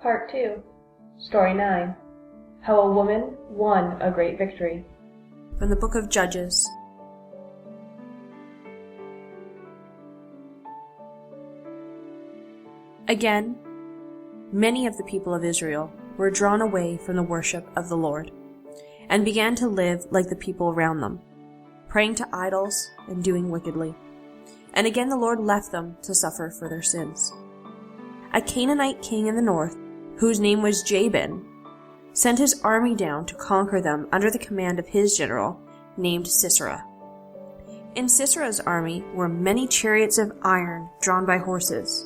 Part 2, Story 9, How a Woman Won a Great Victory. From the book of Judges. Again, many of the people of Israel were drawn away from the worship of the Lord, and began to live like the people around them, praying to idols and doing wickedly. And again the Lord left them to suffer for their sins. A Canaanite king in the north, whose name was Jabin, sent his army down to conquer them under the command of his general, named Sisera. In Sisera's army were many chariots of iron drawn by horses,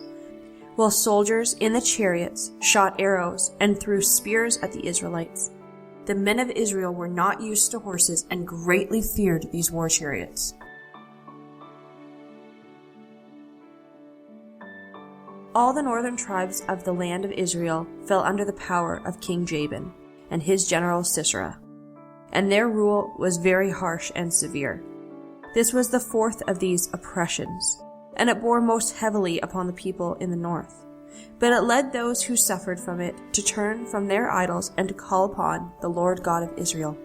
while soldiers in the chariots shot arrows and threw spears at the Israelites. The men of Israel were not used to horses and greatly feared these war chariots. All the northern tribes of the land of Israel fell under the power of King Jabin and his general Sisera, and their rule was very harsh and severe. This was the fourth of these oppressions, and it bore most heavily upon the people in the north. But it led those who suffered from it to turn from their idols and to call upon the Lord God of Israel.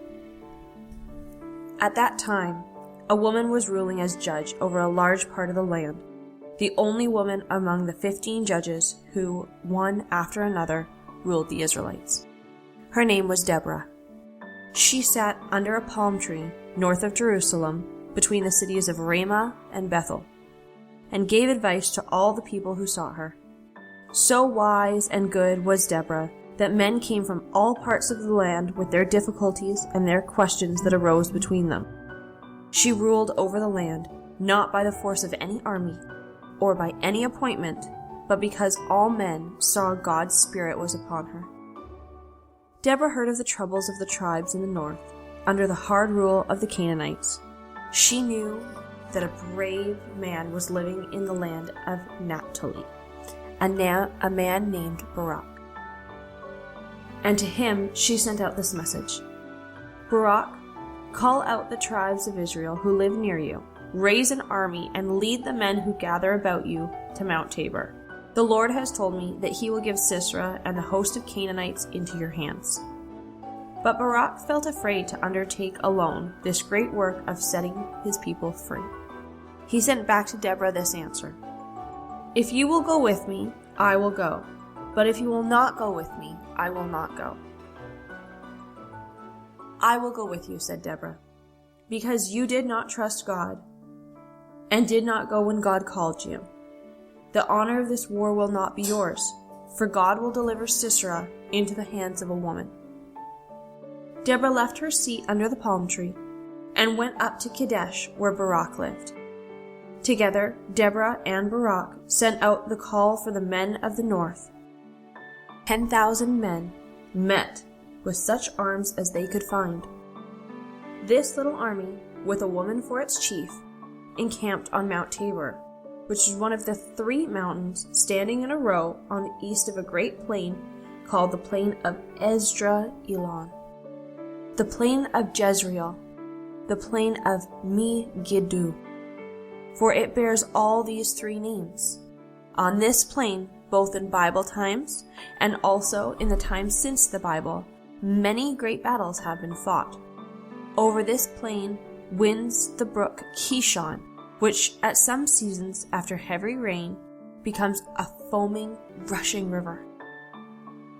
At that time, a woman was ruling as judge over a large part of the land, the only woman among the 15 judges who, one after another, ruled the Israelites. Her name was Deborah. She sat under a palm tree north of Jerusalem, between the cities of Ramah and Bethel, and gave advice to all the people who sought her. So wise and good was Deborah that men came from all parts of the land with their difficulties and their questions that arose between them. She ruled over the land, not by the force of any army, or by any appointment, but because all men saw God's Spirit was upon her. Deborah heard of the troubles of the tribes in the north, under the hard rule of the Canaanites. She knew that a brave man was living in the land of Naphtali, a man named Barak. And to him she sent out this message: Barak, call out the tribes of Israel who live near you. Raise an army and lead the men who gather about you to Mount Tabor. The Lord has told me that he will give Sisera and the host of Canaanites into your hands. But Barak felt afraid to undertake alone this great work of setting his people free. He sent back to Deborah this answer: If you will go with me, I will go. But if you will not go with me, I will not go. I will go with you, said Deborah, because you did not trust God and did not go when God called you. The honor of this war will not be yours, for God will deliver Sisera into the hands of a woman. Deborah left her seat under the palm tree and went up to Kadesh, where Barak lived. Together, Deborah and Barak sent out the call for the men of the north. 10,000 men met with such arms as they could find. This little army, with a woman for its chief, encamped on Mount Tabor, which is one of the 3 mountains standing in a row on the east of a great plain called the plain of Esdraelon, the plain of Jezreel, the plain of Megiddo, for it bears all these 3 names. On this plain, both in Bible times and also in the times since the Bible, many great battles have been fought. Over this plain winds the brook Kishon, which at some seasons after heavy rain becomes a foaming, rushing river.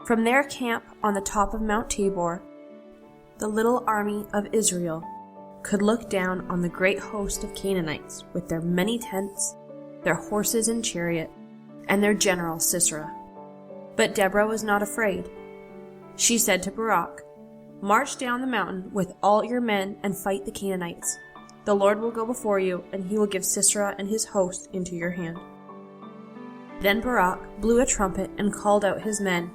From their camp on the top of Mount Tabor, the little army of Israel could look down on the great host of Canaanites with their many tents, their horses and chariot, and their general Sisera. But Deborah was not afraid. She said to Barak, March down the mountain with all your men and fight the Canaanites. The Lord will go before you, and he will give Sisera and his host into your hand. Then Barak blew a trumpet and called out his men.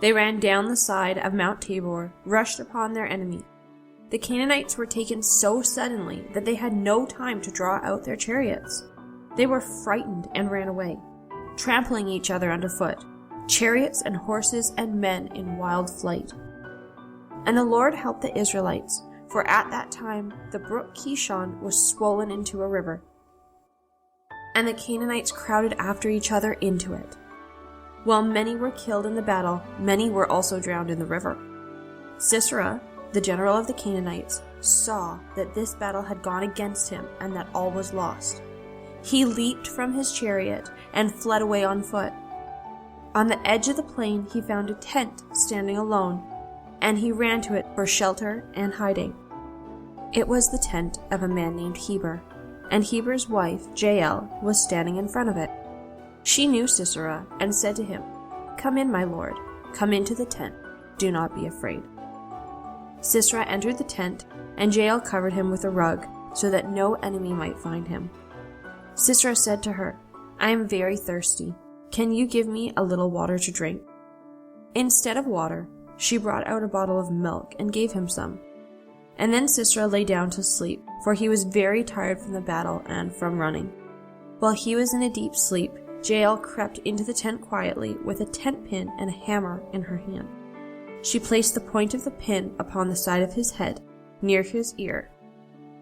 They ran down the side of Mount Tabor, rushed upon their enemy. The Canaanites were taken so suddenly that they had no time to draw out their chariots. They were frightened and ran away, trampling each other underfoot, chariots and horses and men in wild flight. And the Lord helped the Israelites, for at that time the brook Kishon was swollen into a river, and the Canaanites crowded after each other into it. While many were killed in the battle, many were also drowned in the river. Sisera, the general of the Canaanites, saw that this battle had gone against him and that all was lost. He leaped from his chariot and fled away on foot. On the edge of the plain he found a tent standing alone, and he ran to it for shelter and hiding. It was the tent of a man named Heber, and Heber's wife, Jael, was standing in front of it. She knew Sisera and said to him, "Come in, my lord, come into the tent. Do not be afraid." Sisera entered the tent, and Jael covered him with a rug, so that no enemy might find him. Sisera said to her, "I am very thirsty. Can you give me a little water to drink?" Instead of water, she brought out a bottle of milk and gave him some. And then Sisera lay down to sleep, for he was very tired from the battle and from running. While he was in a deep sleep, Jael crept into the tent quietly with a tent pin and a hammer in her hand. She placed the point of the pin upon the side of his head, near his ear,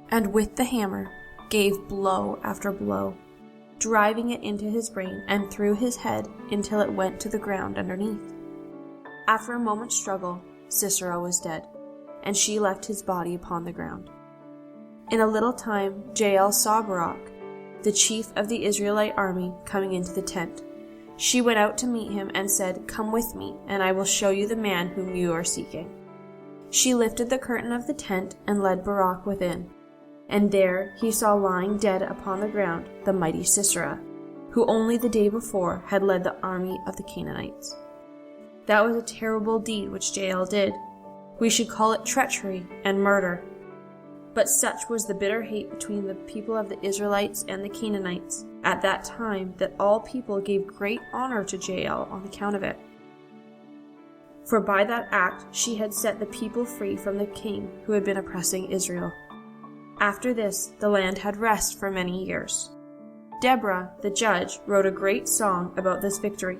and with the hammer gave blow after blow, driving it into his brain and through his head until it went to the ground underneath. After a moment's struggle, Sisera was dead, and she left his body upon the ground. In a little time, Jael saw Barak, the chief of the Israelite army, coming into the tent. She went out to meet him and said, "Come with me, and I will show you the man whom you are seeking." She lifted the curtain of the tent and led Barak within, and there he saw lying dead upon the ground the mighty Sisera, who only the day before had led the army of the Canaanites. That was a terrible deed which Jael did. We should call it treachery and murder. But such was the bitter hate between the people of the Israelites and the Canaanites at that time that all people gave great honor to Jael on account of it. For by that act she had set the people free from the king who had been oppressing Israel. After this, the land had rest for many years. Deborah, the judge, wrote a great song about this victory.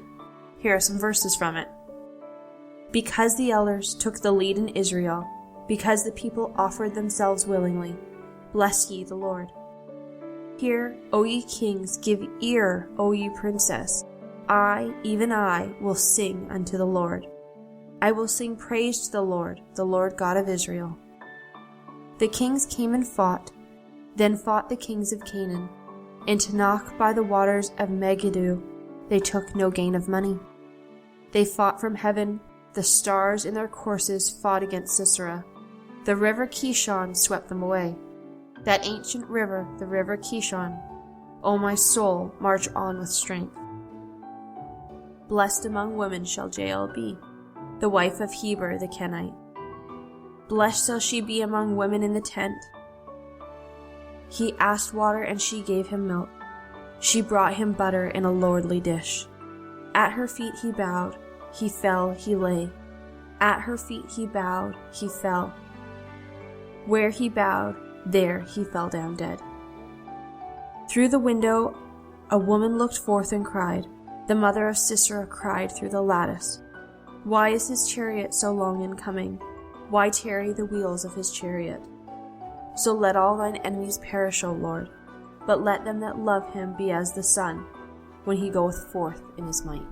Here are some verses from it. Because the elders took the lead in Israel, because the people offered themselves willingly, bless ye the Lord. Hear, O ye kings, give ear, O ye princes. I, even I, will sing unto the Lord. I will sing praise to the Lord God of Israel. The kings came and fought, then fought the kings of Canaan. In Tanakh by the waters of Megiddo, they took no gain of money. They fought from heaven, the stars in their courses fought against Sisera. The river Kishon swept them away. That ancient river, the river Kishon. O my soul, march on with strength. Blessed among women shall Jael be, the wife of Heber the Kenite. Blessed shall she be among women in the tent. He asked water, and she gave him milk. She brought him butter in a lordly dish. At her feet he bowed, he fell, he lay. At her feet he bowed, he fell. Where he bowed, there he fell down dead. Through the window a woman looked forth and cried. The mother of Sisera cried through the lattice. Why is his chariot so long in coming? Why tarry the wheels of his chariot? So let all thine enemies perish, O Lord, but let them that love him be as the sun, when he goeth forth in his might.